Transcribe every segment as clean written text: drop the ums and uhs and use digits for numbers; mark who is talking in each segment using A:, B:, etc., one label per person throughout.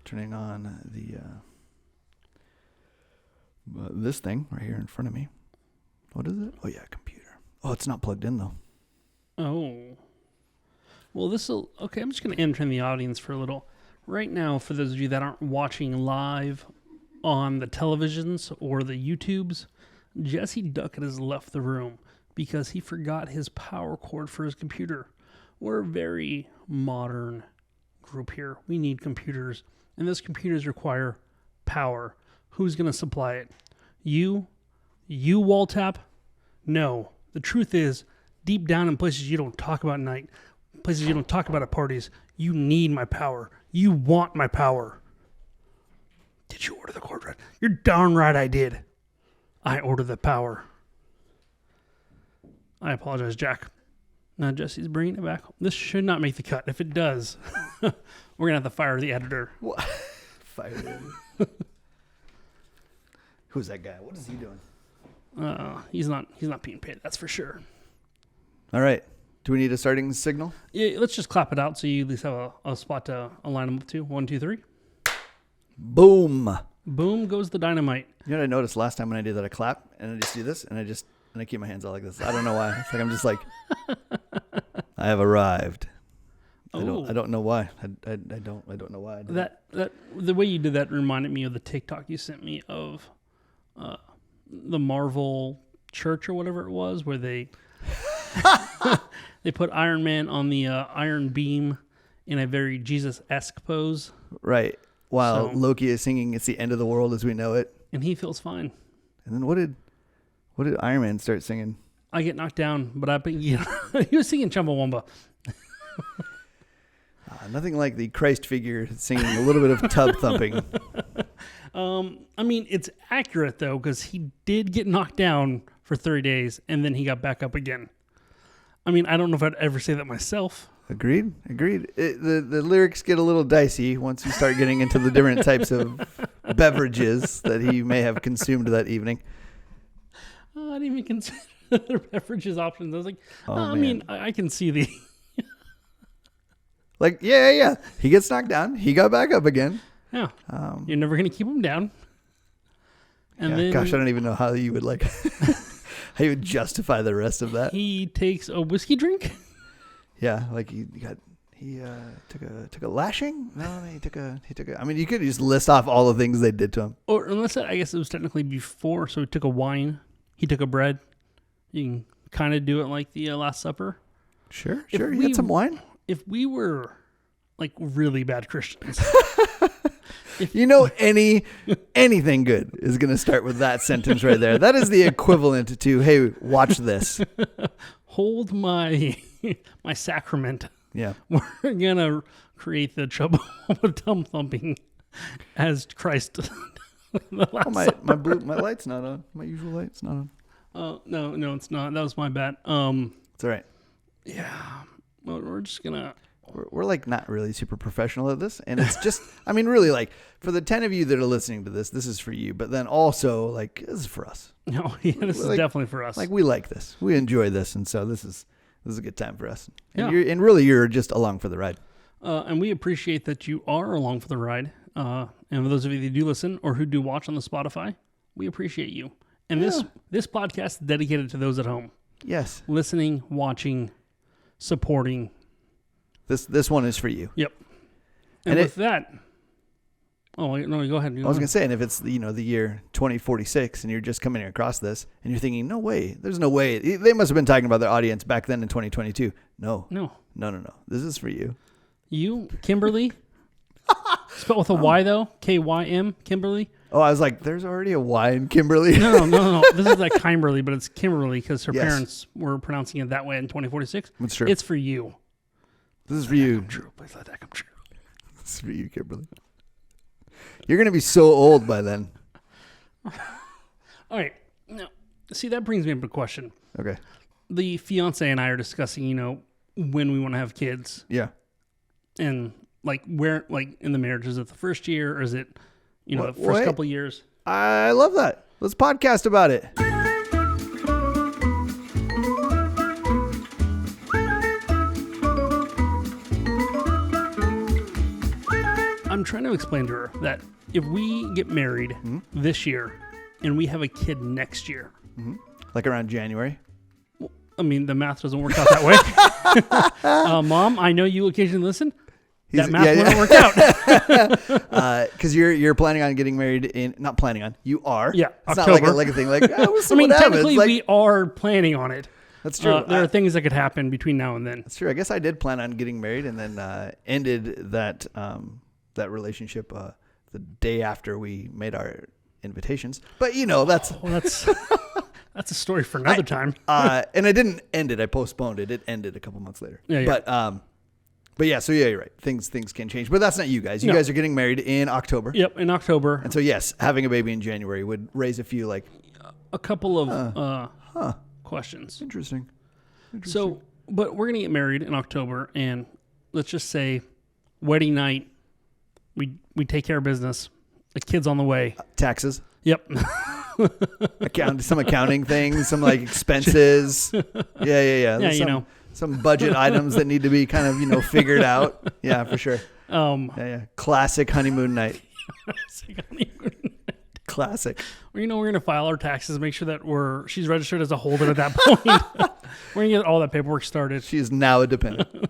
A: turning on the this thing right here in front of me. What is it? Oh yeah, computer. Oh, it's not plugged in though.
B: Oh. Well, okay, I'm just going to enter in the audience for a little. Right now, for those of you that aren't watching live on the televisions or the YouTubes, Jesse Duckett has left the room because he forgot his power cord for his computer. We're a very modern group here. We need computers, and those computers require power. Who's going to supply it? You, Walltap? No. The truth is, deep down in places you don't talk about at night, places you don't talk about at parties, you need my power. You want my power. Did you order the cord right? You're darn right I did. I ordered the power. I apologize, Jack. Now Jesse's bringing it back. This should not make the cut. If it does, we're going to have to fire the editor.
A: What? Fire the editor. Who's that guy? What is he doing?
B: He's not being paid, that's for sure.
A: All right. Do we need a starting signal?
B: Yeah, let's just clap it out so you at least have a spot to align them up to. 1, 2, 3.
A: Boom.
B: Boom goes the dynamite.
A: You know what I noticed last time when I did that? I clap and I just do this and I keep my hands out like this. I don't know why. It's like I'm just like I have arrived. I don't know why. I don't know why. I did
B: that the way you did that reminded me of the TikTok you sent me of the Marvel church or whatever it was, where they they put Iron Man on the iron beam in a very Jesus-esque pose.
A: Right. While Loki is singing "It's the End of the World as We Know It,"
B: and he feels fine.
A: And then what did Iron Man start singing?
B: I get knocked down, but he was singing Chumbawamba.
A: Nothing like the Christ figure singing a little bit of tub thumping.
B: I mean, it's accurate though, because he did get knocked down for 30 days, and then he got back up again. I mean, I don't know if I'd ever say that myself.
A: Agreed. The lyrics get a little dicey once you start getting into the different types of beverages that he may have consumed that evening.
B: I didn't even consider the beverages options. I was like, I mean, I can see the...
A: Like, yeah. He gets knocked down. He got back up again.
B: Yeah. You're never going to keep him down. And then,
A: gosh, I don't even know how you would how you would justify the rest of that.
B: He takes a whiskey drink.
A: Yeah, like he took a lashing. No, he took a. I mean, you could just list off all the things they did to him.
B: Or unless I guess it was technically before. So he took a wine. He took a bread. You can kind of do it like the Last Supper.
A: Sure. You had some wine.
B: If we were like really bad Christians,
A: anything good is going to start with that sentence right there. That is the equivalent to, hey, watch this.
B: Hold my sacrament.
A: Yeah.
B: We're going to create the trouble with thumb thumping as Christ.
A: My light's not on. My usual light's not on.
B: No, it's not. That was my bad.
A: It's all right.
B: Yeah. Well, we're just going to...
A: We're like not really super professional at this. And it's just, I mean, really like for the 10 of you that are listening to this is for you. But then also like, this is for us.
B: No, yeah, this is definitely for us.
A: Like we like this. We enjoy this. And so this is a good time for us. And
B: yeah.
A: You're just along for the ride.
B: And we appreciate that you are along for the ride. And for those of you that do listen or who do watch on the Spotify, we appreciate you. And this podcast is dedicated to those at home.
A: Yes.
B: Listening, watching, supporting.
A: This one is for you.
B: Yep. And with that, no, go ahead.
A: I was going to say, and if it's the year 2046 and you're just coming across this and you're thinking, no way, there's no way. They must have been talking about their audience back then in 2022. No. This is for you.
B: You, Kimberly. Spelled with a Y though. K-Y-M, Kimberly.
A: Oh, I was like, there's already a Y in Kimberly.
B: No. This is like Kimberly, but it's Kimberly because her parents were pronouncing it that way in 2046.
A: That's true.
B: It's for you.
A: This is for you.
B: Please let that come true.
A: This is for you, Kimberly. You're going to be so old by then.
B: All right. Now, see, that brings me up a question.
A: Okay.
B: The fiance and I are discussing, when we want to have kids.
A: Yeah.
B: And like where, like in the marriage, is it the first year or is it, the first couple of years?
A: I love that. Let's podcast about it.
B: I'm trying to explain to her that if we get married this year and we have a kid next year,
A: like around January.
B: I mean, the math doesn't work out that way. Mom, I know you occasionally listen. That math wouldn't work out.
A: Because you're planning on getting married in, not planning on, you are.
B: Yeah,
A: it's
B: October.
A: not like a thing like, we'll see
B: I mean,
A: what happens.
B: technically
A: Like,
B: we are planning on it.
A: that's true.
B: There are things that could happen between now and then.
A: That's true. I guess I did plan on getting married and then ended that that relationship the day after we made our invitations. But that's
B: that's a story for another time.
A: And I didn't end it. I postponed it. It ended a couple months later.
B: Yeah.
A: But yeah, so yeah, you're right. Things can change. But that's not you guys. You guys are getting married in October.
B: Yep, in October.
A: And so yes, having a baby in January would raise a few
B: a couple of questions.
A: Interesting.
B: So, but we're gonna get married in October, and let's just say, wedding night, we take care of business. The kid's on the way.
A: Taxes.
B: Yep.
A: Some accounting things, some like expenses. Yeah.
B: Yeah,
A: some budget items that need to be kind of figured out. Yeah, for sure. Classic honeymoon night. Classic.
B: Well, we're gonna file our taxes, make sure that she's registered as a holder at that point. We're gonna get all that paperwork started.
A: She is now a dependent.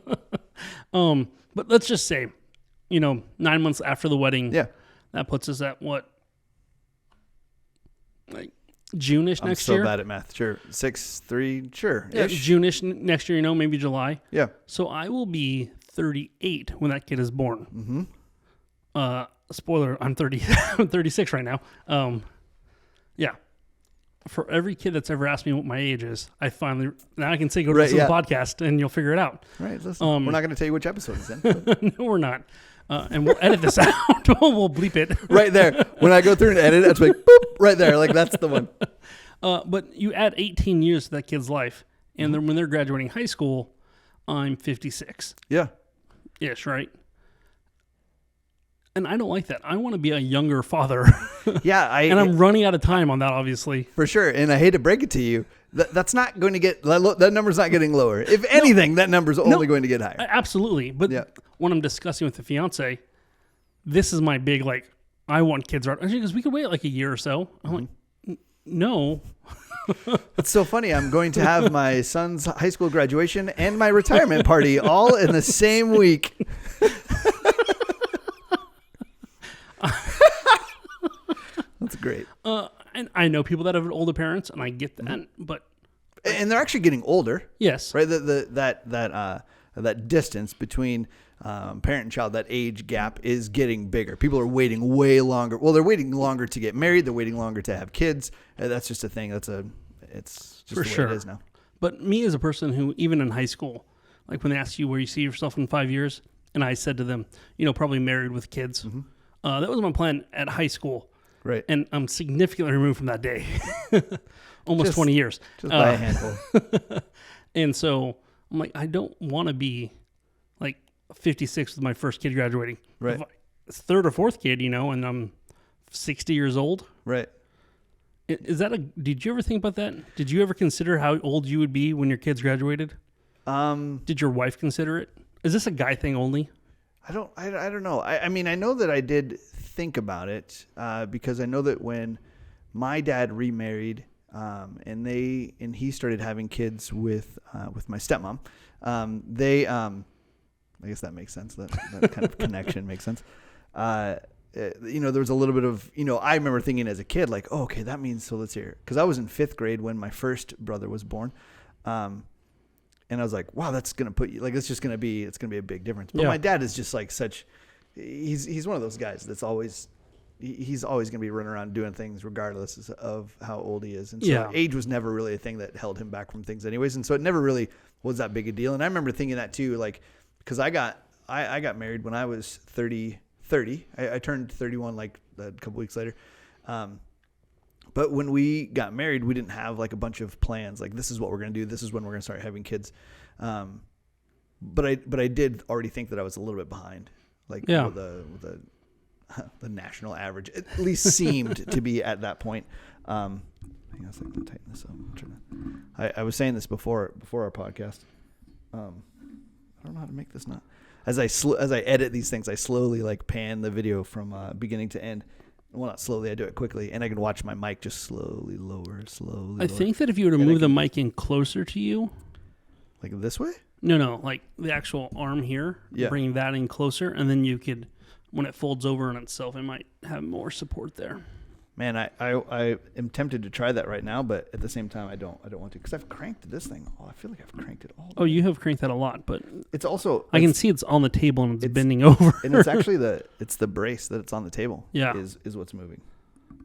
B: But let's just say, 9 months after the wedding.
A: Yeah.
B: That puts us at what? Like June-ish next
A: year?
B: year?
A: I'm so bad at math. Sure. 6-3, sure.
B: Yeah, June-ish next year, maybe July.
A: Yeah.
B: So I will be 38 when that kid is born. Mm-hmm. Spoiler, I'm 30. I'm 36 right now. Yeah. For every kid that's ever asked me what my age is, now I can say go to the podcast and you'll figure it out.
A: Right. Listen, we're not going to tell you which episode it's in.
B: No, we're not. And we'll edit this out. We'll bleep it.
A: Right there. When I go through and edit, it's like, boop, right there. Like, that's the one.
B: But you add 18 years to that kid's life. And then when they're graduating high school, I'm 56.
A: Yeah.
B: Ish, right? And I don't like that. I want to be a younger father.
A: Yeah.
B: And I'm running out of time on that, obviously.
A: For sure. And I hate to break it to you. That's not going to get, that number's not getting lower. If anything, that number's only going to get higher.
B: Absolutely. But when I'm discussing with the fiance, this is my big, I want kids right. Because we could wait like a year or so. I'm like, no.
A: It's so funny. I'm going to have my son's high school graduation and my retirement party all in the same week. That's great.
B: And I know people that have older parents, and I get that, but
A: and they're actually getting older.
B: Yes,
A: right. That distance between parent and child, that age gap is getting bigger. People are waiting way longer. Well, they're waiting longer to get married. They're waiting longer to have kids. That's just a thing. It's just
B: for
A: the way
B: sure it
A: is now.
B: But me as a person who, even in high school, like when they ask you where you see yourself in 5 years, and I said to them, probably married with kids. Mm-hmm. That was my plan at high school.
A: Right.
B: And I'm significantly removed from that day. Almost 20 years.
A: Just by a handful.
B: And so I'm like, I don't want to be 56 with my first kid graduating.
A: Right.
B: Third or fourth kid, and I'm 60 years old.
A: Right.
B: Did you ever think about that? Did you ever consider how old you would be when your kids graduated? Did your wife consider it? Is this a guy thing only?
A: I don't know. I mean, I know that I did think about it because I know that when my dad remarried and he started having kids with my stepmom, I guess that makes sense. That kind of connection makes sense. There was a little bit of, I remember thinking as a kid, like, oh, okay, that means, so let's hear. Because I was in 5th grade when my first brother was born. And I was like, wow, that's going to put you, it's going to be a big difference. But my dad is just he's one of those guys that's he's always going to be running around doing things regardless of how old he is. And so age was never really a thing that held him back from things anyways. And so it never really was that big a deal. And I remember thinking that too, because I got married when I was 30. I turned 31 a couple weeks later. But when we got married, we didn't have a bunch of plans. This is what we're going to do. This is when we're going to start having kids. But I did already think that I was a little bit behind. The national average at least seemed to be at that point. Hang on a second, I'll tighten this up. I was saying this before our podcast. I don't know how to make this not. as I edit these things, I slowly like pan the video from beginning to end. Well, not slowly. I do it quickly, and I can watch my mic just slowly lower.
B: I think that if you were to move the mic in closer to you,
A: like this way.
B: No, like the actual arm here, bringing that in closer, and then you could, when it folds over on itself, it might have more support there. Man,
A: I am tempted to try that right now, but at the same time, I don't want to because I've cranked this thing. Oh, I feel like I've cranked it all.
B: Oh, you have cranked that a lot, but
A: it's also
B: I can see it's on the table and it's bending over,
A: and it's actually the brace that it's on the table.
B: Yeah,
A: is what's moving.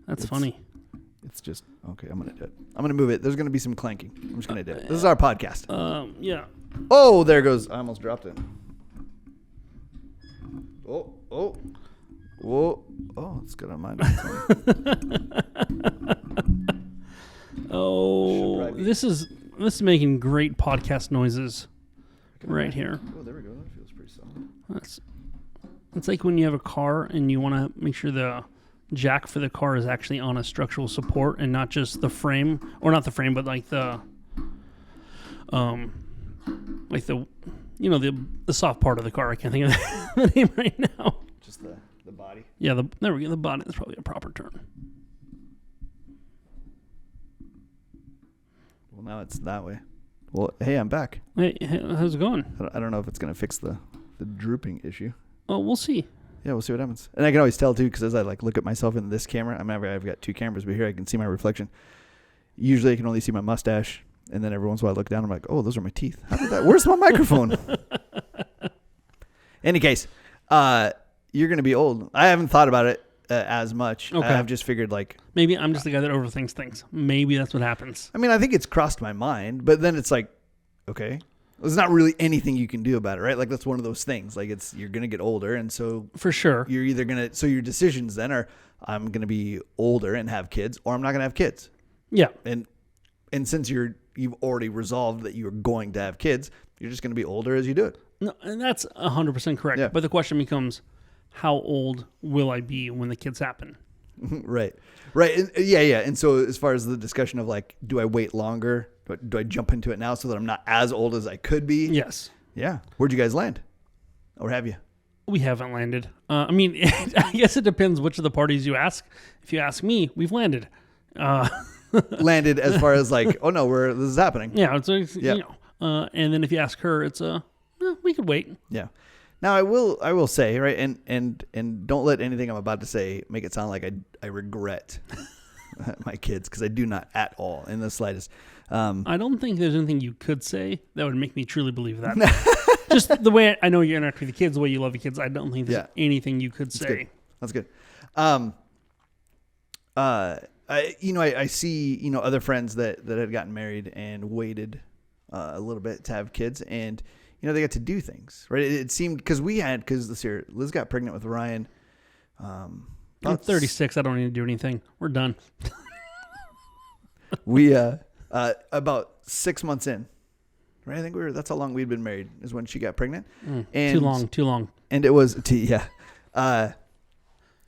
B: That's funny.
A: It's just okay. I'm gonna do it. I'm gonna move it. There's gonna be some clanking. I'm just gonna do it. This is our podcast.
B: Yeah.
A: Oh, there goes. I almost dropped it. Oh. Whoa! Oh, it's good on mine.
B: Oh, this is making great podcast noises right here.
A: Oh, there we go. That feels pretty solid.
B: It's like when you have a car and you want to make sure the jack for the car is actually on a structural support and not just the frame, or not the frame, but like the the soft part of the car. I can't think of the name right now.
A: Just the body?
B: Yeah, there we go. The body. That's probably a proper term.
A: Well, now it's that way. Well, hey, I'm back.
B: Hey, how's it going?
A: I don't know if it's going to fix the drooping issue.
B: Oh, we'll see.
A: Yeah, we'll see what happens. And I can always tell, too, because as I look at myself in this camera, I've got two cameras, but here I can see my reflection. Usually I can only see my mustache, and then every once in a while I look down, I'm like, oh, those are my teeth. How did that? Where's my microphone? Any case, you're going to be old. I haven't thought about it as much.
B: Okay.
A: I've just figured
B: maybe I'm just the guy that overthinks things. Maybe that's what happens.
A: I mean, I think it's crossed my mind, but then it's like, okay, there's not really anything you can do about it, right? Like that's one of those things. Like you're going to get older. And so
B: for sure,
A: you're either going to, so your decisions then are, I'm going to be older and have kids, or I'm not going to have kids.
B: Yeah.
A: And since you've already resolved that you're going to have kids, you're just going to be older as you do it.
B: No, and that's 100% correct. Yeah. But the question becomes, how old will I be when the kids happen?
A: Right. And, yeah. And so as far as the discussion of do I wait longer? Do I jump into it now so that I'm not as old as I could be?
B: Yes.
A: Yeah. Where'd you guys land? Or have you?
B: We haven't landed. I mean, I guess it depends which of the parties you ask. If you ask me, we've landed.
A: Landed as far as oh no, this is happening.
B: Yeah. And then if you ask her, it's we could wait.
A: Yeah. Now I will say, right, and don't let anything I'm about to say make it sound like I regret my kids, because I do not at all in the slightest.
B: I don't think there's anything you could say that would make me truly believe that. Just the way I know you interact with the kids, the way you love the kids, I don't think there's anything you could say.
A: That's good. I see other friends that had gotten married and waited a little bit to have kids, and they got to do things, right? It seemed because this year Liz got pregnant with Ryan.
B: I'm 36. I don't need to do anything. We're done.
A: We about 6 months in, right? I think that's how long we'd been married is when she got pregnant.
B: And too long.
A: And it was and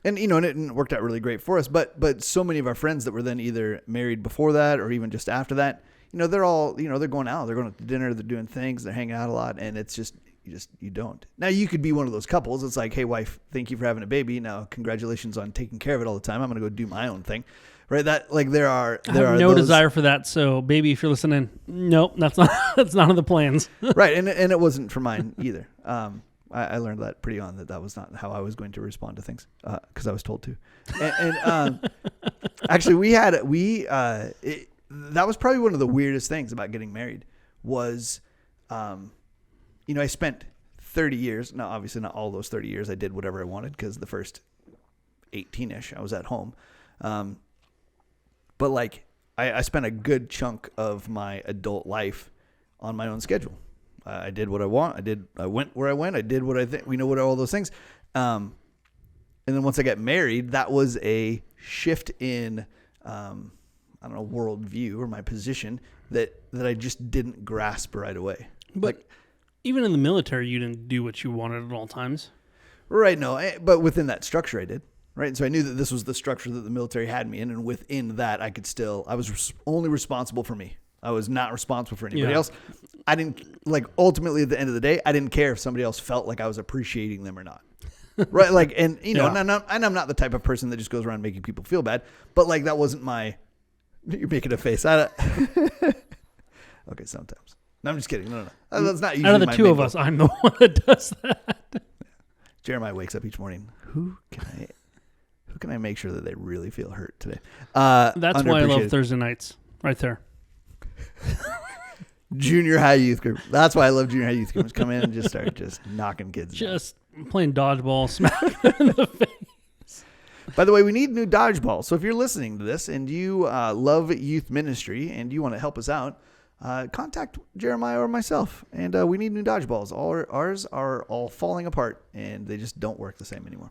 A: it worked out really great for us. But so many of our friends that were then either married before that or even just after that, they're all, they're going out, they're going to dinner, they're doing things, they're hanging out a lot. And it's just, you don't. Now you could be one of those couples. It's like, hey wife, thank you for having a baby. Now, congratulations on taking care of it all the time. I'm going to go do my own thing. Right. That there are
B: no desire for that. So baby, if you're listening, nope, that's not in the plans.
A: Right. And it wasn't for mine either. I learned that pretty on that was not how I was going to respond to things. Cause I was told to, and actually that was probably one of the weirdest things about getting married was, I spent 30 years. Now, obviously not all those 30 years I did whatever I wanted, because the first 18-ish I was at home. But I spent a good chunk of my adult life on my own schedule. I did what I want. I went where I went. I did what I think. We know what all those things. And then once I got married, that was a shift in, worldview or my position that I just didn't grasp right away.
B: But even in the military, you didn't do what you wanted at all times.
A: Right. No, but within that structure, I did. Right. And so I knew that this was the structure that the military had me in. And within that, I was only responsible for me. I was not responsible for anybody else. I didn't ultimately at the end of the day, I didn't care if somebody else felt like I was appreciating them or not. Right. Like, and and I'm not the type of person that just goes around making people feel bad, but like, that wasn't you're making a face. Okay. Sometimes. No, I'm just kidding. No. That's not usually
B: out of the two of us, I'm the one that does that.
A: Yeah. Jeremiah wakes up each morning. Who can I make sure that they really feel hurt today?
B: That's why I love Thursday nights. Right there.
A: Junior high youth group. That's why I love junior high youth groups. Come in and just start knocking kids
B: just playing dodgeball, smack them in the face.
A: By the way, we need new dodgeball. So if you're listening to this and you love youth ministry and you want to help us out, contact Jeremiah or myself. And we need new dodgeballs. Ours are all falling apart and they just don't work the same anymore.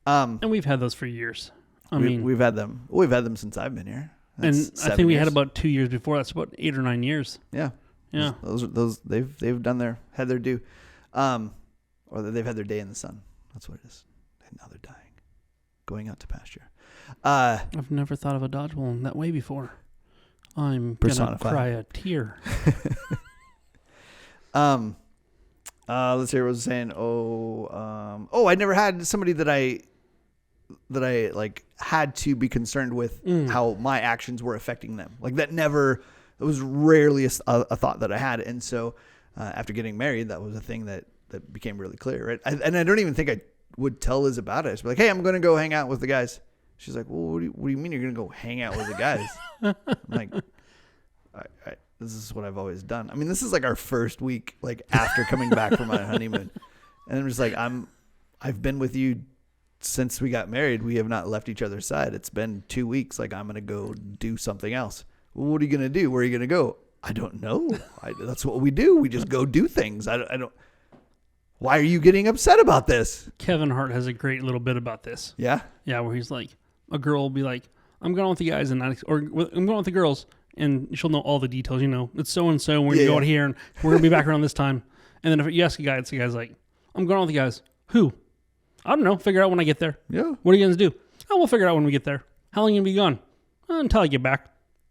B: And we've had those for years.
A: We've had them. We've had them since I've been here.
B: And I think we had about 2 years before. That's about 8 or 9 years.
A: Yeah.
B: Yeah.
A: Those they've had their due. Or they've had their day in the sun. That's what it is. And now they're dying. Going out to pasture.
B: I've never thought of a dodgeball in that way before. I'm gonna cry a tear.
A: Let's hear what I was saying. I never had somebody that I like had to be concerned with how my actions were affecting them. Like that was rarely a thought that I had. And so after getting married, that was a thing that became really clear. Right. And I don't even think I would tell Liz about it. I'd be like, hey, I'm going to go hang out with the guys. She's like, well, what do you mean you're going to go hang out with the guys? I'm like, this is what I've always done. I mean, this is like our first week, like after coming back from my honeymoon. And I'm just like, I've been with you since we got married. We have not left each other's side. It's been 2 weeks. Like, I'm going to go do something else. Well, what are you going to do? Where are you going to go? I don't know. That's what we do. We just go do things. I don't. Why are you getting upset about this?
B: Kevin Hart has a great little bit about this.
A: Yeah?
B: Yeah, where he's like, a girl will be like, I'm going with the guys, or I'm going with the girls, and she'll know all the details. It's so-and-so, we're going to go out here, and we're going to be back around this time. And then if you ask a guy, it's the guy's like, I'm going with the guys. Who? I don't know. Figure out when I get there.
A: Yeah.
B: What are you going to do? Oh, we'll figure out when we get there. How long are you going to be gone? Until I get back.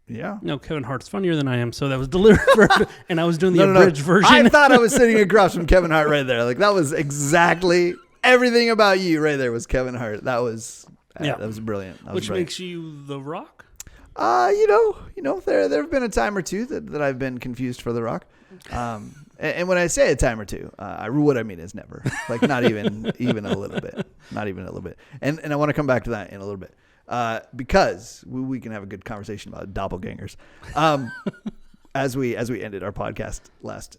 A: Yeah.
B: No, Kevin Hart's funnier than I am, so that was delivered, and I was doing the abridged version.
A: I thought I was sitting across from Kevin Hart right there. Like, that was exactly everything about you right there was Kevin Hart. That was that was brilliant.
B: Which makes you The Rock?
A: There have been a time or two that I've been confused for The Rock. And when I say a time or two, what I mean is never. Like, not even a little bit. Not even a little bit. And I want to come back to that in a little bit. Because we can have a good conversation about doppelgangers. As we ended our podcast last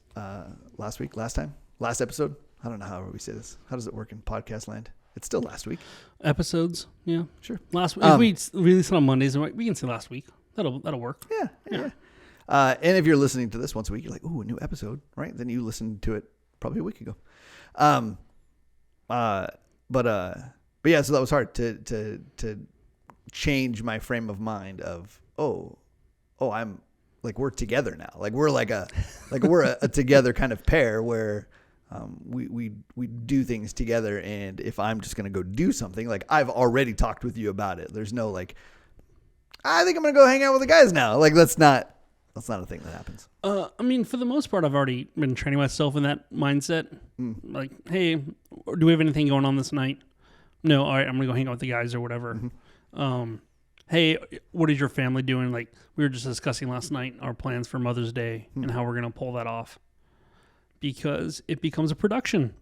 A: episode. I don't know how we say this. How does it work in podcast land? It's still last week.
B: Episodes, yeah,
A: sure.
B: Last week, if we release it on Mondays, we can say last week. That'll work.
A: Yeah. And if you're listening to this once a week, you're like, ooh, a new episode, right? Then you listened to it probably a week ago. But yeah, so that was hard to change my frame of mind of, I'm like, we're together now. Like, we're we're a together kind of pair where we do things together. And if I'm just going to go do something, like, I've already talked with you about it. There's no like, I think I'm going to go hang out with the guys now. Like, that's not a thing that happens.
B: For the most part, I've already been training myself in that mindset. Like, hey, do we have anything going on this night? No. All right, I'm going to go hang out with the guys or whatever. Mm-hmm. Hey, what is your family doing? Like, we were just discussing last night our plans for Mother's Day and how we're going to pull that off. Because it becomes a production.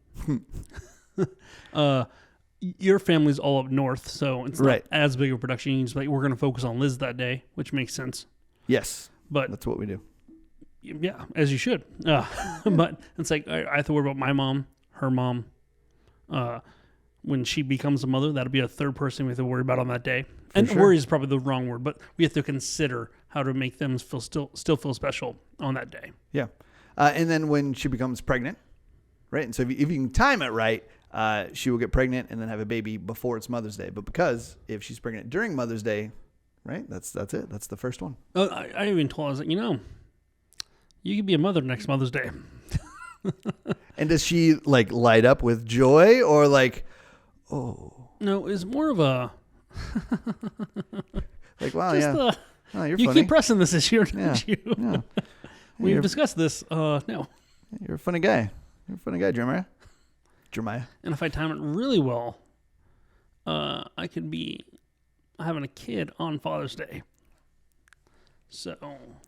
B: Your family's all up north, so it's not as big of a production. You just like, we're going to focus on Liz that day, which makes sense.
A: Yes,
B: but
A: that's what we do.
B: Yeah, as you should. But it's like, I have to worry about my mom, her mom. When she becomes a mother, that'll be a third person we have to worry about on that day. Worry is probably the wrong word, but we have to consider how to make them still feel special on that day.
A: Yeah. And then when she becomes pregnant, right? And so if you can time it right, she will get pregnant and then have a baby before it's Mother's Day. But because if she's pregnant during Mother's Day, right? That's it. That's the first one.
B: I even told her, I was like, you could be a mother next Mother's Day.
A: And does she like light up with joy or like, oh?
B: No, it's more of a
A: like, wow, yeah. Oh, you're
B: you
A: funny.
B: keep pressing this issue, don't you?
A: Yeah.
B: We've discussed this. No.
A: You're a funny guy. You're a funny guy, Jeremiah.
B: And if I time it really well, I could be having a kid on Father's Day. So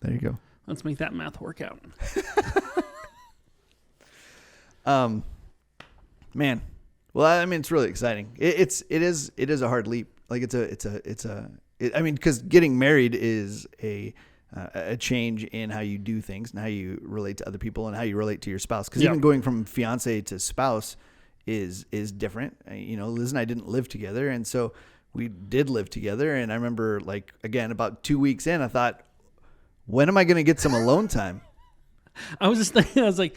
A: there you go.
B: Let's make that math work out.
A: Man. Well, I mean, it's really exciting. It is a hard leap. Like because getting married is a change in how you do things and how you relate to other people and how you relate to your spouse. Because even going from fiance to spouse is different. Liz and I didn't live together, and so we did live together. And I remember, like, again, about 2 weeks in, I thought, when am I going to get some alone time?
B: I was just thinking, I was like,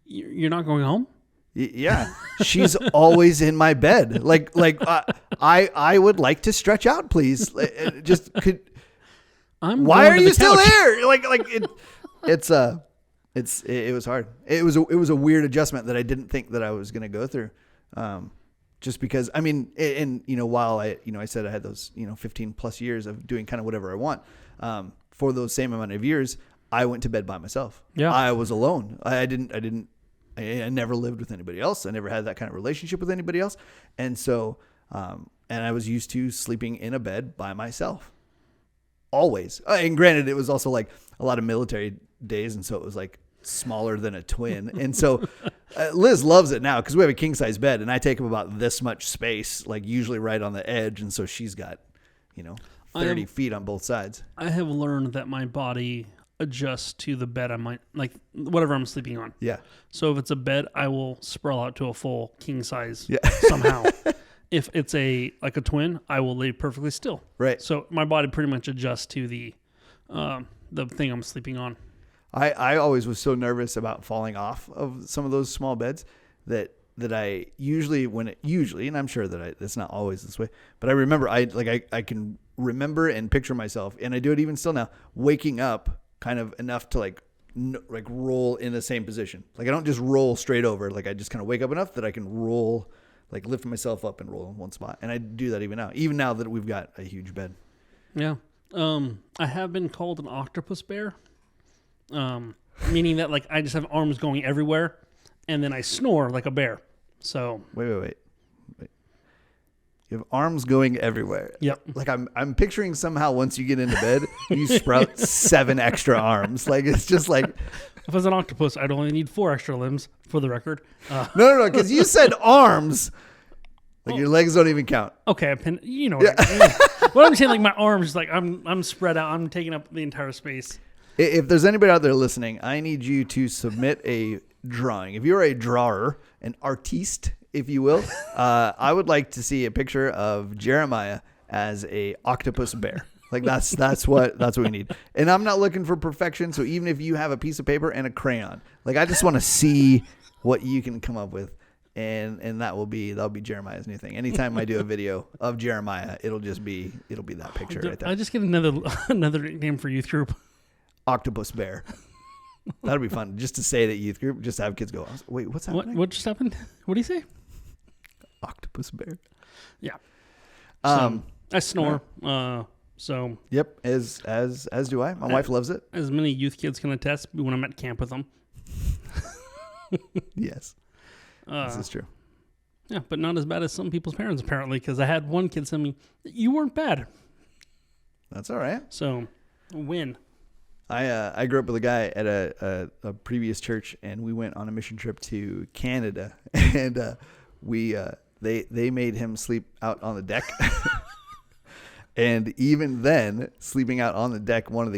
B: you're not going home?
A: Yeah, she's always in my bed. I would like to stretch out, please. Just could. Why are you still there? It was hard. It was a weird adjustment that I didn't think that I was going to go through. Just because, I mean, while I said I had those 15 plus years of doing kind of whatever I want. For those same amount of years, I went to bed by myself.
B: Yeah,
A: I was alone. I never lived with anybody else. I never had that kind of relationship with anybody else. And so, and I was used to sleeping in a bed by myself. Always. And granted, it was also like a lot of military days. And so it was like smaller than a twin. And so Liz loves it now because we have a king size bed and I take up about this much space, like usually right on the edge. And so she's got, 30 feet on both sides.
B: I have learned that my body adjust to the bed I might like whatever I'm sleeping on.
A: Yeah.
B: So if it's a bed, I will sprawl out to a full king size somehow. If it's a twin, I will lay perfectly still.
A: Right.
B: So my body pretty much adjusts to the thing I'm sleeping on.
A: I always was so nervous about falling off of some of those small beds that I usually and I'm sure that it's not always this way, but I remember I can remember and picture myself, and I do it even still now, waking up kind of enough to like roll in the same position. Like I don't just roll straight over. Like I just kind of wake up enough that I can roll, like lift myself up and roll in one spot. And I do that even now that we've got a huge bed. Yeah.
B: I have been called an octopus bear. Meaning that like I just have arms going everywhere and then I snore like a bear. So
A: wait. You have arms going everywhere.
B: Yep.
A: Like I'm picturing somehow once you get into bed, you sprout 7 extra arms. Like it's just like
B: if I was an octopus, I'd only need 4 extra limbs for the record.
A: No, because you said arms. Like your legs don't even count.
B: Okay, what I mean. What I'm saying, like my arms, like I'm spread out. I'm taking up the entire space.
A: If there's anybody out there listening, I need you to submit a drawing. If you're a drawer, an artiste, if you will, I would like to see a picture of Jeremiah as a octopus bear. Like that's what we need. And I'm not looking for perfection. So even if you have a piece of paper and a crayon, like I just want to see what you can come up with. And that'll be Jeremiah's new thing. Anytime I do a video of Jeremiah, it'll be that picture right there.
B: I just get another name for youth group.
A: Octopus bear. That'll be fun. Just to say it at youth group, just to have kids go, wait, what's happening?
B: What just happened? What do you say?
A: Octopus bear.
B: Yeah. So, I snore. So
A: yep, as do I. My wife loves it.
B: As many youth kids can attest when I'm at camp with them.
A: Yes. This is true.
B: Yeah, but not as bad as some people's parents apparently, because I had one kid tell me, "You weren't bad."
A: That's all right.
B: So, win.
A: I grew up with a guy at a previous church, and we went on a mission trip to Canada, and they made him sleep out on the deck. And even then, sleeping out on the deck, one of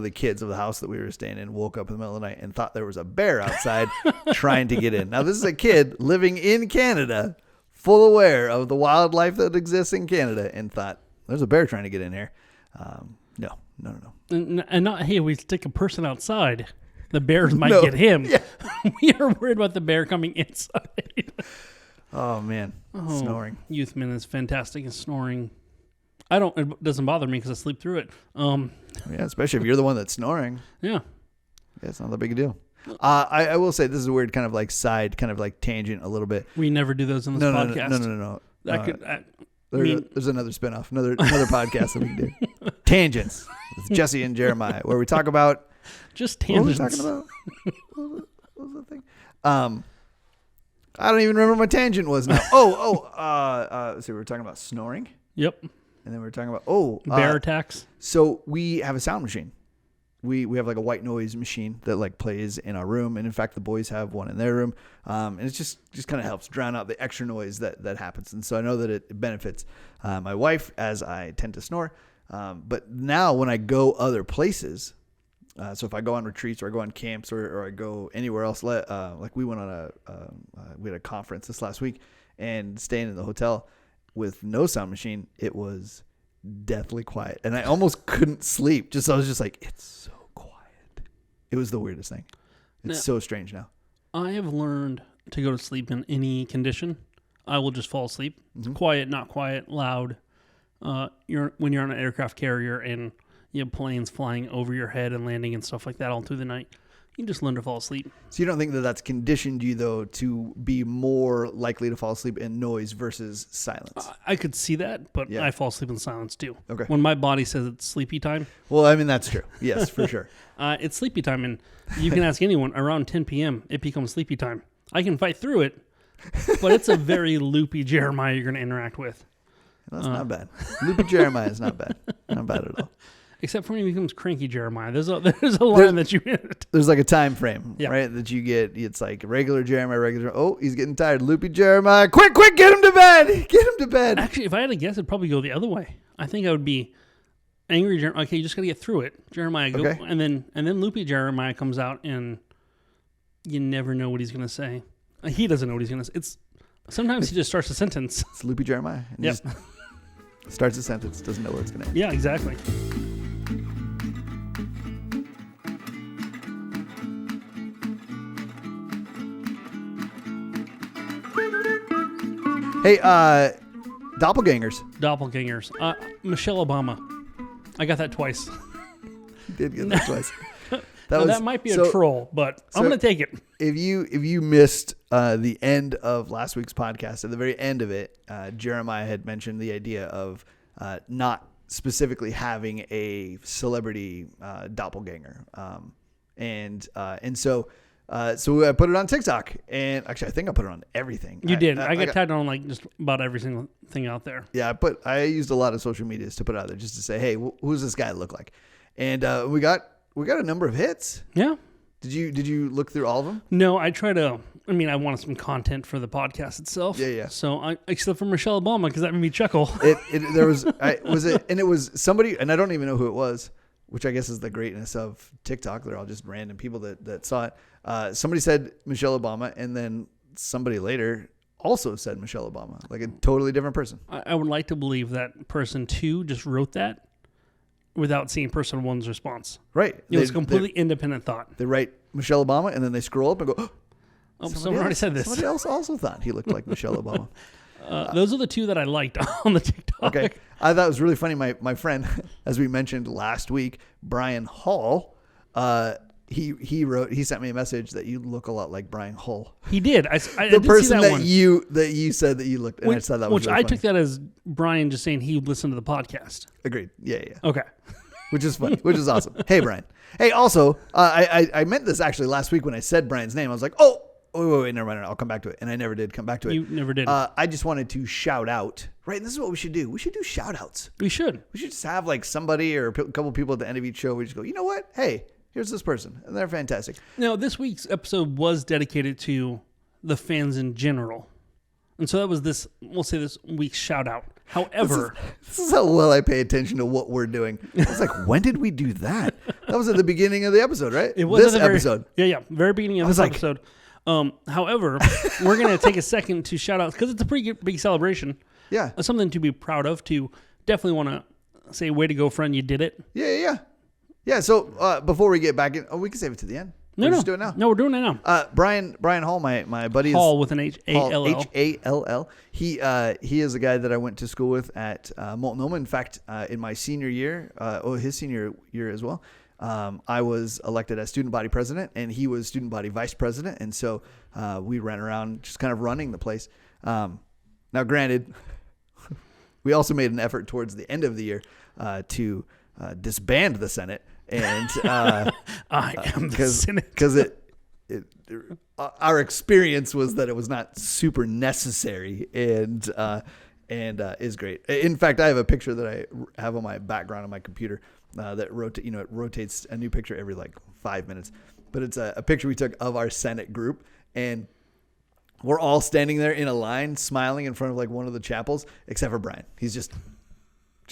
A: the kids of the house that we were staying in woke up in the middle of the night and thought there was a bear outside trying to get in. Now, this is a kid living in Canada, full aware of the wildlife that exists in Canada, and thought there's a bear trying to get in here. No.
B: And not, hey, we stick a person outside. The bears might get him. Yeah. We are worried about the bear coming inside.
A: Oh, man. Snoring.
B: Youthman is fantastic at snoring. It doesn't bother me because I sleep through it.
A: Yeah, especially if you're the one that's snoring.
B: Yeah.
A: It's not that big a deal. I will say this is a weird kind of like side, kind of like tangent a little bit.
B: We never do those in this podcast.
A: No. There's another spinoff, another podcast that we can do. Tangents with Jesse and Jeremiah, where we talk about
B: just tangents.
A: What were we talking about? What was the thing? I don't even remember what my tangent was now. So we were talking about snoring.
B: Yep.
A: And then we were talking about
B: bear attacks. So
A: we have a sound machine. We have like a white noise machine that like plays in our room, and in fact the boys have one in their room, and it just kind of helps drown out the extra noise that happens. And so I know that it benefits my wife as I tend to snore, but now when I go other places, so if I go on retreats or I go on camps or I go anywhere else, like we went on we had a conference this last week, and staying in the hotel with no sound machine, it was deathly quiet, and I almost couldn't sleep. I was just like, it's so quiet. It was the weirdest thing. It's so strange now. I
B: have learned to go to sleep in any condition. I will just fall asleep.
A: Mm-hmm.
B: Quiet, not quiet, loud. When you're on an aircraft carrier and you have planes flying over your head and landing and stuff like that all through the night, you just learn to fall asleep.
A: So you don't think that that's conditioned you, though, to be more likely to fall asleep in noise versus silence?
B: I could see that, but I fall asleep in silence, too.
A: Okay.
B: When my body says it's sleepy time.
A: Well, I mean, that's true. Yes, for sure.
B: It's sleepy time, and you can ask anyone, around 10 p.m., it becomes sleepy time. I can fight through it, but it's a very loopy Jeremiah you're going to interact with.
A: That's not bad. Loopy Jeremiah is not bad. Not bad at all.
B: Except for when he becomes cranky Jeremiah. There's a line that you hit.
A: There's like a time frame, right? That you get. It's like regular Jeremiah, Oh, he's getting tired. Loopy Jeremiah. Quick, get him to bed. Get him to bed.
B: Actually, if I had to guess, it'd probably go the other way. I think I would be angry Jeremiah. Okay, you just got to get through it. Jeremiah, go. Okay. And then loopy Jeremiah comes out, and you never know what he's going to say. He doesn't know what he's going to say. Sometimes he just starts a sentence.
A: It's loopy Jeremiah.
B: Yeah.
A: Starts a sentence, doesn't know where it's going to end.
B: Yeah, exactly.
A: Hey, Dopplegängers.
B: Michelle Obama. I got that twice.
A: You did get that twice.
B: That might be a troll, but I'm going to take it.
A: If you missed the end of last week's podcast, at the very end of it, Jeremiah had mentioned the idea of not specifically having a celebrity doppelganger, and so I put it on TikTok, and actually I think I put it on everything.
B: You did. I got tagged on like just about every single thing out there.
A: Yeah, I used a lot of social medias to put it out there just to say, hey, who does this guy look like? And we got a number of hits.
B: Yeah.
A: Did you look through all of them?
B: No, I I wanted some content for the podcast itself. Yeah. So except for Michelle Obama, because that made me chuckle.
A: It was somebody, and I don't even know who it was, which I guess is the greatness of TikTok. They're all just random people that saw it. Somebody said Michelle Obama, and then somebody later also said Michelle Obama, like a totally different person.
B: I would like to believe that person 2 just wrote that without seeing person 1's response.
A: Right.
B: It was completely independent thought.
A: They write Michelle Obama, and then they scroll up and go,
B: someone already said this.
A: Somebody else also thought he looked like Michelle Obama.
B: Those are the 2 that I liked on the TikTok.
A: Okay. I thought it was really funny. My friend, as we mentioned last week, Brian Hall, he sent me a message that you look a lot like Brian Hull.
B: He did. I
A: the
B: did
A: person
B: see that
A: that
B: one.
A: you said that you looked, and I thought that was
B: which
A: really
B: I
A: funny.
B: took that as Brian just saying he would listen to the podcast.
A: Agreed. Yeah.
B: Okay.
A: Which is funny. Which is awesome. Hey, Brian. Hey, also, I meant this actually last week when I said Brian's name. I was like, oh, wait, never mind. I'll come back to it. And I never did come back to it.
B: You never did.
A: I just wanted to shout out. Right. And this is what we should do. We should do shout outs.
B: We should
A: just have like somebody or a couple people at the end of each show. We just go, you know what? Hey, here's this person. And they're fantastic.
B: Now, this week's episode was dedicated to the fans in general. And so that was we'll say this week's shout out. However,
A: this is how well I pay attention to what we're doing. I was like, when did we do that? That was at the beginning of the episode, right?
B: It was
A: this episode.
B: Very beginning of this episode. However, we're going to take a second to shout out, because it's a pretty big celebration.
A: Yeah.
B: Something to be proud of, to definitely want to say, way to go, friend, you did it.
A: Yeah, so before we get back in, we can save it to the end.
B: No.
A: Just do it now.
B: No, we're doing it now.
A: Brian Hall, my buddy,
B: Hall with an H-A-L-L.
A: H-A-L-L. He is a guy that I went to school with at Multnomah. In fact, in my senior year, his senior year as well, I was elected as student body president, and he was student body vice president. And so we ran around just kind of running the place. Now, granted, we also made an effort towards the end of the year to disband the Senate, and
B: I am the Senate.
A: because our experience was that it was not super necessary, and is great. In fact, I have a picture that I have on my background on my computer that it rotates a new picture every like 5 minutes, but it's a picture we took of our Senate group, and we're all standing there in a line smiling in front of like one of the chapels, except for Brian. He's just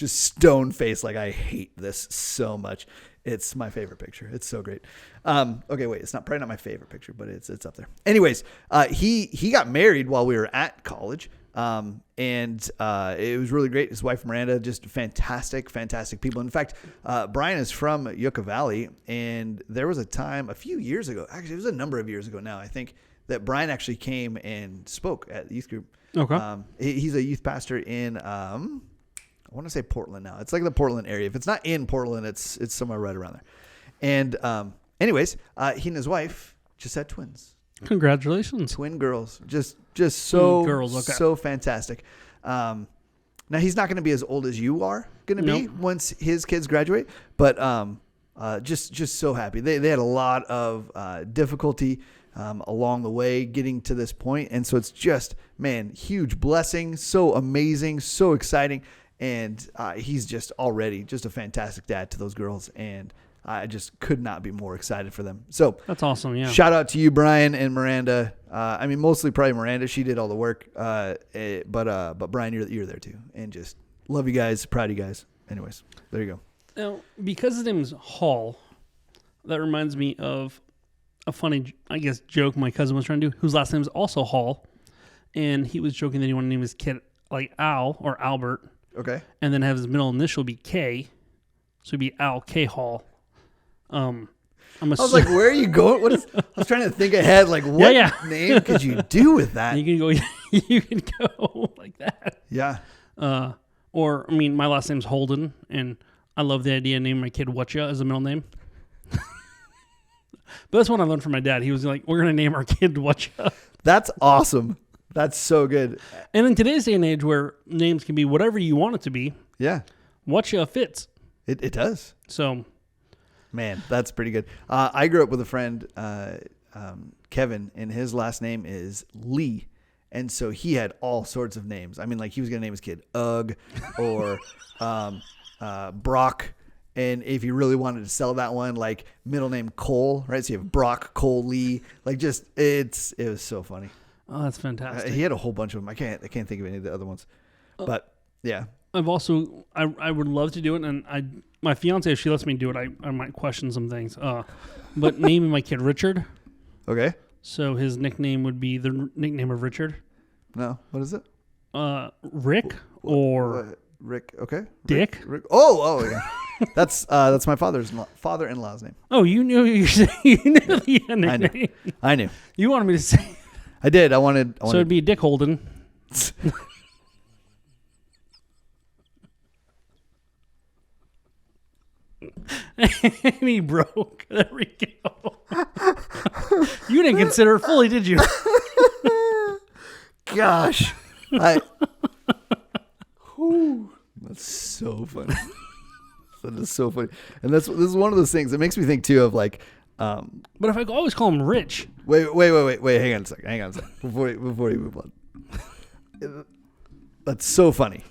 A: stone faced, like, I hate this so much. It's my favorite picture. It's so great. Okay, wait, it's probably not my favorite picture, but it's up there. Anyways, he got married while we were at college. And it was really great. His wife, Miranda, just fantastic people. In fact, Brian is from Yucca Valley, and there was a time a few years ago, actually it was a number of years ago now, I think, that Brian actually came and spoke at the youth group. Okay. He's a youth pastor in, I want to say Portland now. It's like the Portland area. If it's not in Portland, it's somewhere right around there. And anyways, he and his wife just had twins.
B: Congratulations.
A: Twin girls. Just so
B: girls, okay.
A: So fantastic. Now he's not going to be as old as you are going to be once his kids graduate, but just so happy. They had a lot of difficulty along the way getting to this point, and so it's just, man, huge blessing, so amazing, so exciting, and he's just already just a fantastic dad to those girls, and I just could not be more excited for them. So
B: that's awesome. Yeah.
A: Shout out to you, Brian and Miranda. I mean, mostly probably Miranda. She did all the work. But Brian, you're there too. And just love you guys. Proud of you guys. Anyways, there you go.
B: Now, because his name is Hall, that reminds me of a funny, I guess, joke my cousin was trying to do, whose last name is also Hall. And he was joking that he wanted to name his kid like Al or Albert.
A: Okay.
B: And then have his middle initial be K. So it'd be Al K Hall. I
A: was like, where are you going? I was trying to think ahead, like, what name could you do with that?
B: You can go like that.
A: Yeah.
B: Or, I mean, my last name's Holden, and I love the idea of naming my kid Whatcha as a middle name. But that's what I learned from my dad. He was like, we're going to name our kid Whatcha.
A: That's awesome. That's so good.
B: And in today's day and age where names can be whatever you want it to be,
A: yeah,
B: Whatcha fits.
A: It does.
B: So...
A: Man, that's pretty good. I grew up with a friend, Kevin, and his last name is Lee. And so he had all sorts of names. I mean, like, he was going to name his kid Ugg or Brock. And if you really wanted to sell that one, like middle name Cole, right? So you have Brock, Cole, Lee. Like, just, it was so funny.
B: Oh, that's fantastic.
A: He had a whole bunch of them. I can't think of any of the other ones. But, yeah.
B: I've also, I would love to do it, and my fiance, if she lets me do it, I might question some things. But naming my kid Richard.
A: Okay.
B: So his nickname would be the nickname of Richard.
A: No, what is it?
B: Rick or
A: Rick. Okay.
B: Dick.
A: Rick. Oh yeah. That's my father-in-law's name.
B: Oh, you knew the nickname.
A: I knew.
B: You wanted me to say.
A: I did. I wanted.
B: So it'd be Dick Holden. And he broke. There we go. You didn't consider it fully, did you?
A: Gosh. That's so funny. That is so funny. And this is one of those things that makes me think too of like
B: but if I always call him Rich.
A: Wait, hang on a second. Before you move on. That's so funny.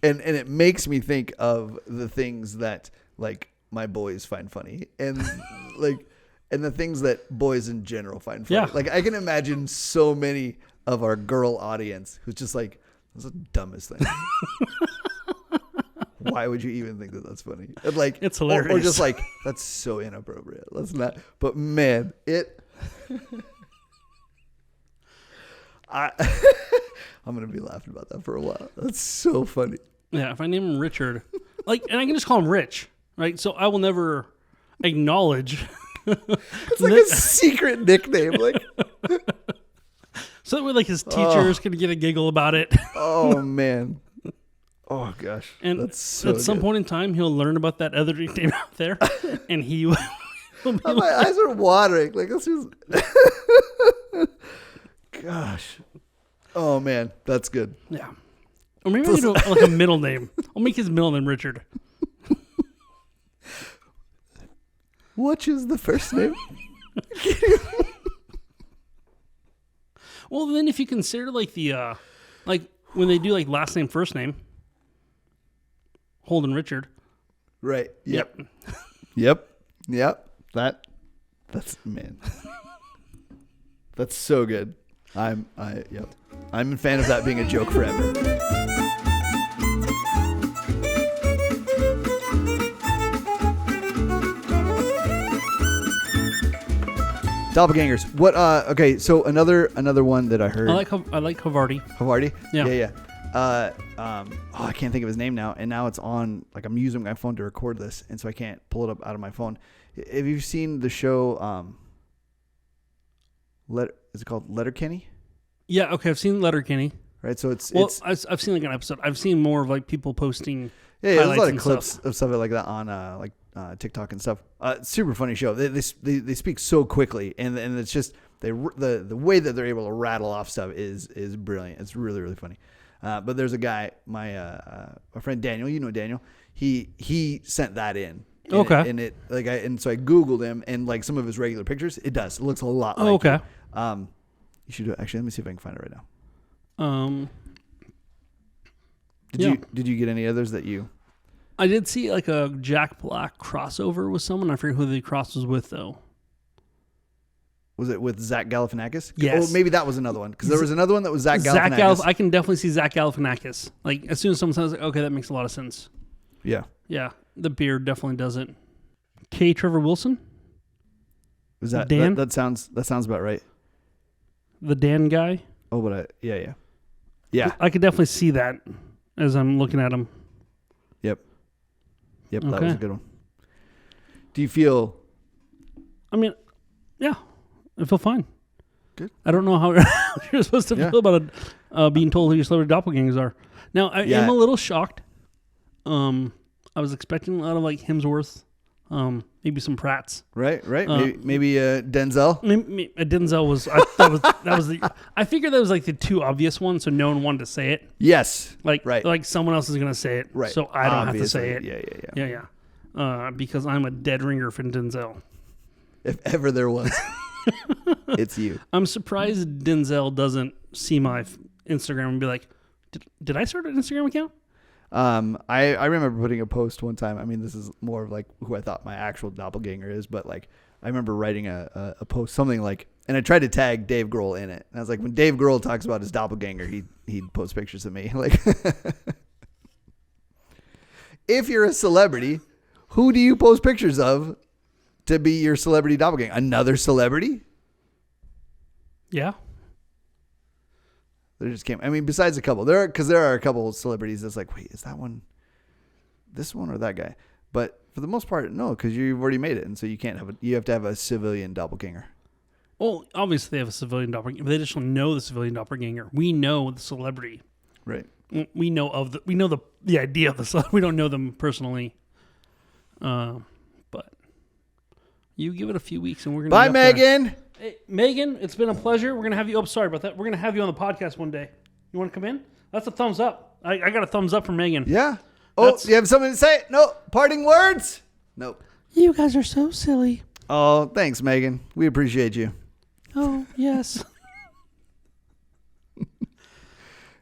A: And it makes me think of the things that like my boys find funny and the things that boys in general find funny.
B: Yeah.
A: Like I can imagine so many of our girl audience who's just like, that's the dumbest thing. Why would you even think that that's funny? And like,
B: it's hilarious.
A: Or just like, that's so inappropriate. Let's not. But man, I'm going to be laughing about that for a while. That's so funny.
B: Yeah, if I name him Richard, and I can just call him Rich, right? So I will never acknowledge.
A: It's like a secret nickname, like.
B: So that way, like his teachers can get a giggle about it.
A: Oh man. Oh gosh.
B: And
A: that's so
B: at some point in time, he'll learn about that other nickname out there, and he will.
A: My eyes are watering. Like this is. Gosh. Oh man, that's good.
B: Yeah. Or maybe we do like a middle name. I'll make his middle name Richard.
A: Which is the first name?
B: Well, then if you consider like the like when they do like last name first name, Holden Richard.
A: Right. Yep. Yep. That's man. That's so good. I'm a fan of that being a joke forever. Dopplegängers. What? Okay. So another one that I heard.
B: I like Havarti.
A: Havarti.
B: Yeah.
A: Yeah. I can't think of his name now, and now it's on. Like I'm using my phone to record this, and so I can't pull it up out of my phone. Have you seen the show? Is it called Letterkenny?
B: Yeah. Okay. I've seen Letterkenny.
A: Right. So
B: I've seen like an episode. I've seen more of like people posting.
A: Yeah. There's a lot of clips of stuff like that on TikTok and stuff. Super funny show. They speak so quickly, and it's just the way that they're able to rattle off stuff is brilliant. It's really, really funny. But there's a guy, my friend Daniel. You know Daniel. He sent that in.
B: Okay.
A: And so I Googled him, and like some of his regular pictures, it looks a lot like.
B: Oh, okay.
A: You should do it. Actually, let me see if I can find it right now. Did you get any others that you?
B: I did see like a Jack Black crossover with someone. I forget who the cross was with though.
A: Was it with Zach Galifianakis?
B: Yes.
A: Oh, maybe that was another one because there was another one that was Zach Galifianakis.
B: I can definitely see Zach Galifianakis. Like as soon as someone says, like, "Okay, that makes a lot of sense."
A: Yeah.
B: Yeah, the beard definitely does it. K. Trevor Wilson.
A: Was that
B: Dan?
A: That sounds about right.
B: The Dan guy.
A: Oh, but yeah.
B: I could definitely see that as I'm looking at him.
A: Yep, okay. That was a good one. Do you feel?
B: I mean, yeah, I feel fine.
A: Good.
B: I don't know how you're supposed to feel about being told who your celebrity doppelgangers are. Now, I am a little shocked. I was expecting a lot of like Hemsworth, maybe some Pratts.
A: Right. Maybe Denzel.
B: Maybe Denzel was. That was the. I figured that was like the two obvious ones, so no one wanted to say it.
A: Yes.
B: Like someone else is gonna say it,
A: right?
B: So I don't
A: Obviously.
B: have to say it. Yeah. Because I'm a dead ringer for Denzel.
A: If ever there was, it's you.
B: I'm surprised Denzel doesn't see my Instagram and be like, "Did I start an Instagram account?"
A: I remember putting a post one time. I mean, this is more of like who I thought my actual doppelganger is, but like I remember writing a post, something like, and I tried to tag Dave Grohl in it. And I was like, when Dave Grohl talks about his doppelganger, he'd post pictures of me. Like, if you're a celebrity, who do you post pictures of to be your celebrity doppelganger? Another celebrity?
B: Yeah.
A: There just can't. I mean, besides a couple, there are a couple of celebrities that's like, wait, is that one, this one or that guy? But for the most part, no, because you've already made it, and so you have to have a civilian doppelganger.
B: Well, obviously they have a civilian doppelganger, but they just don't know the civilian doppelganger. We know the celebrity,
A: right?
B: We know the idea of the celebrity. We don't know them personally, but you give it a few weeks, and we're gonna.
A: Bye, Megan.
B: Hey, Megan, it's been a pleasure. We're going to have you... Oh, sorry about that. We're going to have you on the podcast one day. You want to come in? That's a thumbs up. I got a thumbs up from Megan.
A: Yeah. Oh, you have something to say? No. Parting words? Nope.
B: You guys are so silly.
A: Oh, thanks, Megan. We appreciate you.
B: Oh, yes.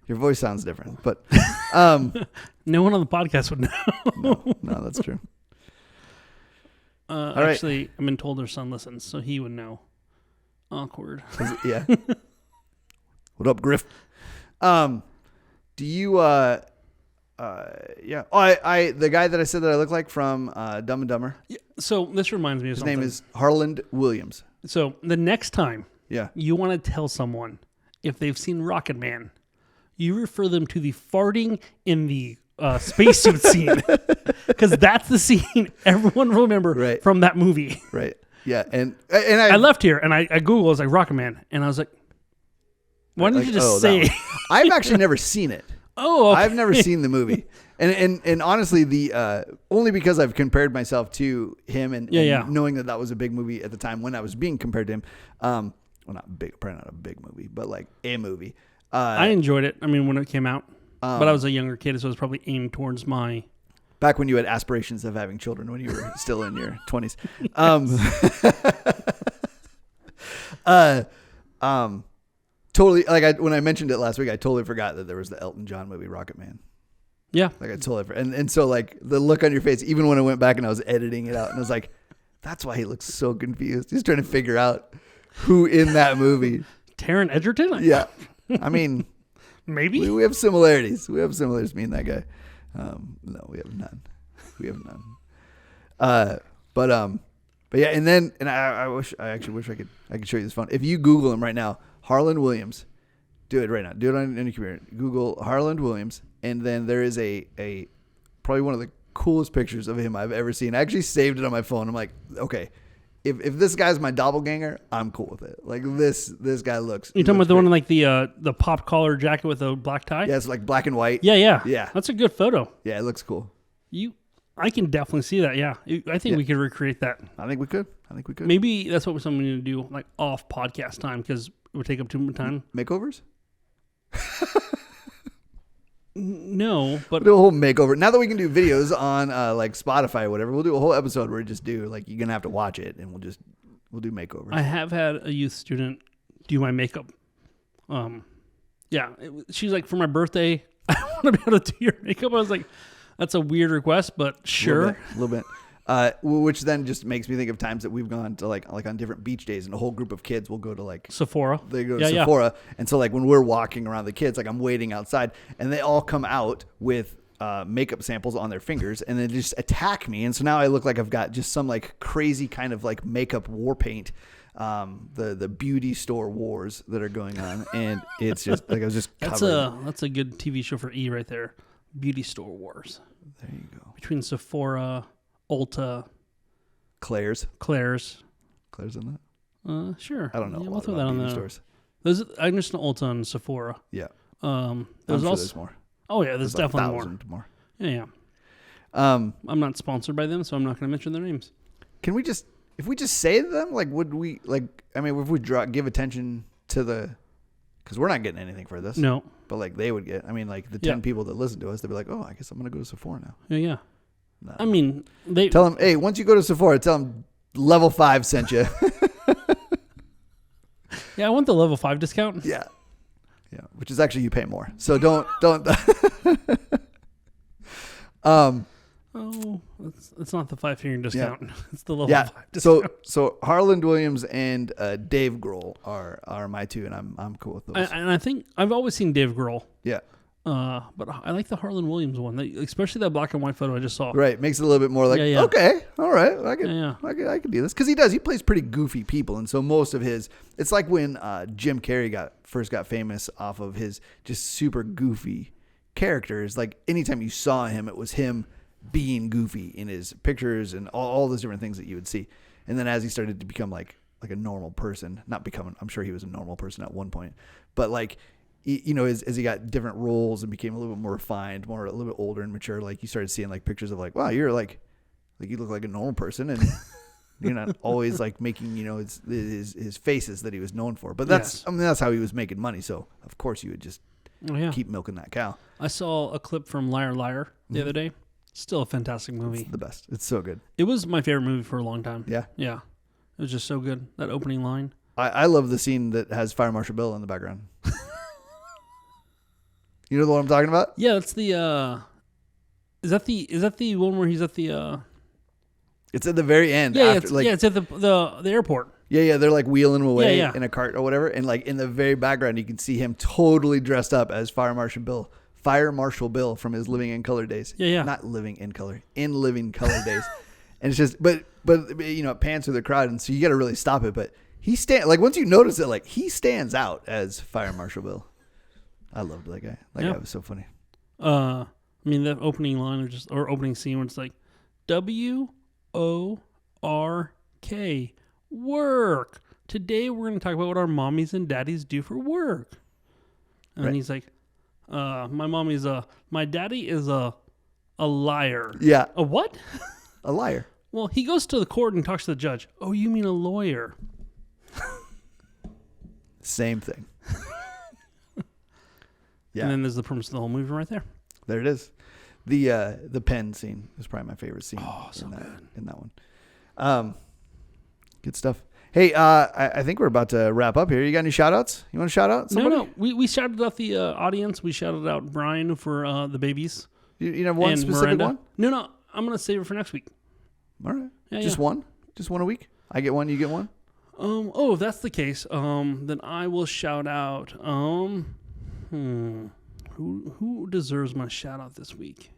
A: Your voice sounds different, but...
B: no one on the podcast would know.
A: No, that's true.
B: Actually, I've been told their son listens, so he would know. Awkward.
A: Yeah. What up, Griff? Do you yeah. Oh, the guy that I said that I look like from Dumb and Dumber.
B: Yeah, so this reminds me of something.
A: His name is Harland Williams.
B: So the next time
A: yeah,
B: you want to tell someone if they've seen Rocket Man, you refer them to the farting in the spacesuit scene, because that's the scene everyone will remember from that movie.
A: Right. Yeah, and
B: I left here and I Googled, I was like Rocket Man, and I was like, why didn't you just say?
A: I've actually never seen it.
B: Oh, okay.
A: I've never seen the movie, and honestly, the only because I've compared myself to him and knowing that was a big movie at the time when I was being compared to him. Well, not big, probably not a big movie, but like a movie.
B: I enjoyed it. I mean, when it came out. But I was a younger kid, so it was probably aimed towards my...
A: Back when you had aspirations of having children when you were still in your 20s. Totally, like when I mentioned it last week, I totally forgot that there was the Elton John movie, Rocket Man.
B: Yeah.
A: Like I totally forgot. And so like the look on your face, even when I went back and I was editing it out, and I was like, that's why he looks so confused. He's trying to figure out who in that movie.
B: Taron Egerton?
A: Yeah. I mean,
B: maybe
A: we have similarities. Me and that guy. No, we have none. But yeah, and I actually wish I could show you this phone. If you Google him right now, Harland Williams, do it right now. Do it on any computer. Google Harland Williams, and then there is a probably one of the coolest pictures of him I've ever seen. I actually saved it on my phone. I'm like, okay, if this guy's my doppelganger, I'm cool with it. Like this guy looks.
B: You talking about the
A: great.
B: one in like the pop collar jacket with a black tie?
A: Yeah, it's like black and white.
B: Yeah. That's a good photo.
A: Yeah, it looks cool.
B: I can definitely see that. Yeah, I think we could recreate that.
A: I think we could.
B: Maybe that's what something we need to do, like off podcast time, because it would take up too much time.
A: Makeovers?
B: No, but
A: we'll do a whole makeover. Now that we can do videos on like Spotify or whatever, we'll do a whole episode where we just do like you're gonna have to watch it, and we'll do makeovers.
B: I have had a youth student do my makeup. She's like, for my birthday, I want to be able to do your makeup. I was like, that's a weird request, but sure.
A: A little bit. Which then just makes me think of times that we've gone to like on different beach days, and a whole group of kids will go to like
B: Sephora.
A: They go to Sephora, and so like when we're walking around the kids, like I'm waiting outside, and they all come out with makeup samples on their fingers, and they just attack me, and so now I look like I've got just some like crazy kind of like makeup war paint, the beauty store wars that are going on, and it's just like I was just covered.
B: That's a good TV show for E right there. Beauty store wars.
A: There you go.
B: Between Sephora, Ulta,
A: Claire's in that?
B: Sure.
A: I don't know.
B: Yeah,
A: we'll
B: throw that on the
A: stores.
B: I just know Ulta and Sephora.
A: Yeah.
B: There's
A: more.
B: Oh yeah, there's definitely
A: more.
B: Yeah. I'm not sponsored by them, so I'm not going to mention their names.
A: Can we just, if we just say them, like, would we, like, I mean, if we give attention to because we're not getting anything for this.
B: No.
A: But like they would get, I mean, like the 10 people that listen to us, they'd be like, oh, I guess I'm going to go to Sephora now.
B: Yeah.
A: No.
B: I mean, they
A: tell them, hey, once you go to Sephora, tell them level 5 sent you.
B: Yeah, I want the level 5 discount.
A: Yeah, which is actually you pay more. So don't.
B: It's not the 5-finger discount.
A: Yeah.
B: It's the level 5 discount.
A: So Harland Williams and Dave Grohl are my two, and I'm cool with those.
B: And I think I've always seen Dave Grohl.
A: Yeah.
B: But I like the Harland Williams one, especially that black and white photo I just saw.
A: Right, makes it a little bit more like, okay, all right, I can do this, because he plays pretty goofy people, and so most of his, it's like when Jim Carrey first got famous off of his just super goofy characters. Like anytime you saw him, it was him being goofy in his pictures and all those different things that you would see, and then as he started to become like a normal person, not becoming, I'm sure he was a normal person at one point, but like, you know, as he got different roles and became a little bit more refined, a little bit older and mature, like you started seeing like pictures of like, wow, you're like you look like a normal person, and you're not always like making, you know, his faces that he was known for. But that's, I mean, that's how he was making money. So of course you would just keep milking that cow.
B: I saw a clip from Liar Liar the other day. Still a fantastic movie.
A: It's the best. It's so good.
B: It was my favorite movie for a long time.
A: Yeah.
B: Yeah. It was just so good. That opening line.
A: I love the scene that has Fire Marshal Bill in the background. You know the one I'm talking about?
B: Yeah, that's the is that the one where he's at the
A: It's at the very end.
B: Yeah,
A: after,
B: it's at the airport.
A: Yeah, they're like wheeling him away in a cart or whatever, and like in the very background you can see him totally dressed up as Fire Marshal Bill from his Living in Color days.
B: Yeah.
A: Not Living in Color, in Living Color days. And it's just but you know, it pans through the crowd, and so you got to really stop it, but once you notice it, like he stands out as Fire Marshal Bill. I loved that guy. That guy was so funny.
B: I mean, that opening line or opening scene where it's like WORK, work. Today we're going to talk about what our mommies and daddies do for work. And then he's like, my daddy is a liar.
A: Yeah.
B: A what?
A: A liar.
B: Well, he goes to the court and talks to the judge. Oh, you mean a lawyer?
A: Same thing. Yeah.
B: And then there's the premise of the whole movie right there.
A: There it is. The pen scene is probably my favorite scene.
B: Oh, so good.
A: In that one. Good stuff. Hey, I think we're about to wrap up here. You got any shout outs? You want to shout out somebody?
B: No. We shouted out the audience. We shouted out Brian for the babies.
A: You have one
B: and
A: specific
B: Miranda.
A: one?
B: No. I'm going to save it for next week.
A: All right.
B: Yeah,
A: Just one? Just one a week? I get one, you get one?
B: If that's the case, then I will shout out, who deserves my shout out this week?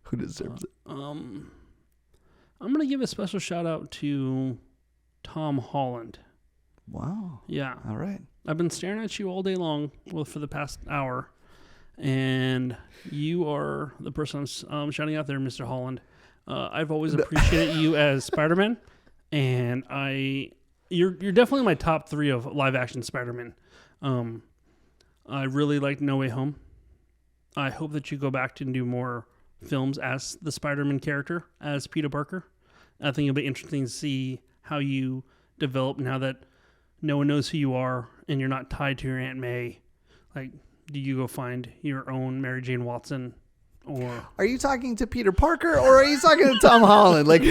A: Who deserves it?
B: I'm going to give a special shout out to Tom Holland.
A: Wow.
B: Yeah.
A: All right.
B: I've been staring at you all day long, for the past hour, and you are the person I'm shouting out there, Mr. Holland. I've always appreciated you as Spider-Man, and you're definitely my top 3 of live action Spider-Man. I really liked No Way Home. I hope that you go back to do more films as the Spider-Man character, as Peter Parker. I think it'll be interesting to see how you develop now that no one knows who you are and you're not tied to your Aunt May. Like, do you go find your own Mary Jane Watson? Or
A: are you talking to Peter Parker or are you talking to Tom Holland? Like,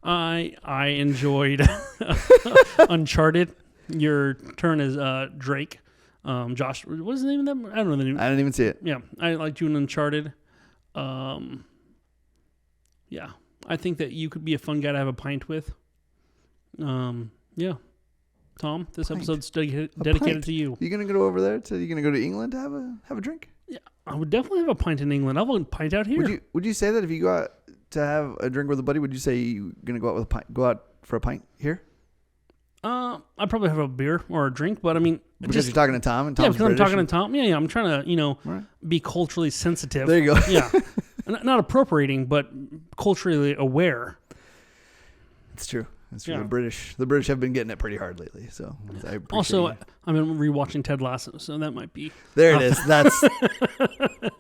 B: I enjoyed Uncharted. Your turn as Drake. Josh, what is the name of that? I don't know the name.
A: I didn't even see it.
B: Yeah, I liked you in Uncharted. Yeah, I think that you could be a fun guy to have a pint with. Yeah. Tom, this episode's dedicated to you.
A: You gonna go over there? You gonna go to England to have a drink?
B: Yeah, I would definitely have a pint in England. I'll have a pint out here.
A: Would you say that if you go out to have a drink with a buddy, would you say you're gonna go out for a pint here?
B: I'd probably have a beer or a drink, but I mean,
A: because you're talking to Tom and Tom's
B: because
A: British.
B: I'm talking to Tom. Yeah, I'm trying to
A: right.
B: be culturally sensitive.
A: There you go.
B: Yeah, not appropriating, but culturally aware.
A: It's true. It's true.
B: Yeah.
A: The British have been getting it pretty hard lately. So I appreciate
B: also,
A: you.
B: I've been rewatching Ted Lasso, so that might be.
A: There it is. That's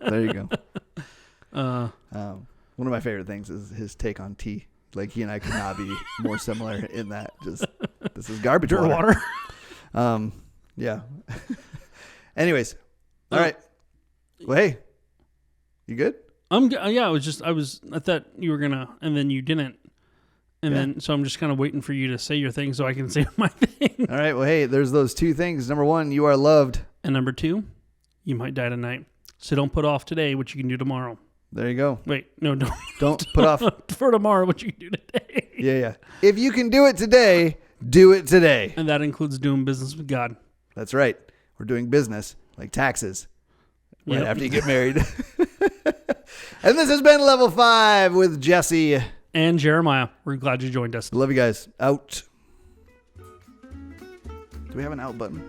A: there you go. One of my favorite things is his take on tea. Like, he and I could not be more similar in that. Just, this is garbage water. Yeah. Anyways, all right. Well, hey, you good?
B: Yeah. I thought you were gonna, and then you didn't, and then so I'm just kind of waiting for you to say your thing so I can say my thing.
A: All right. Well, hey, there's those 2 things. Number 1, you are loved,
B: and number 2, you might die tonight. So don't put off today what you can do tomorrow.
A: There you go.
B: Wait, no,
A: don't put off
B: for tomorrow what you can do today.
A: Yeah. If you can do it today, do it today.
B: And that includes doing business with God.
A: That's right. We're doing business like taxes right after you get married. And this has been Level 5 with Jesse
B: and Jeremiah. We're glad you joined us.
A: Love you guys. Out. Do we have an out button?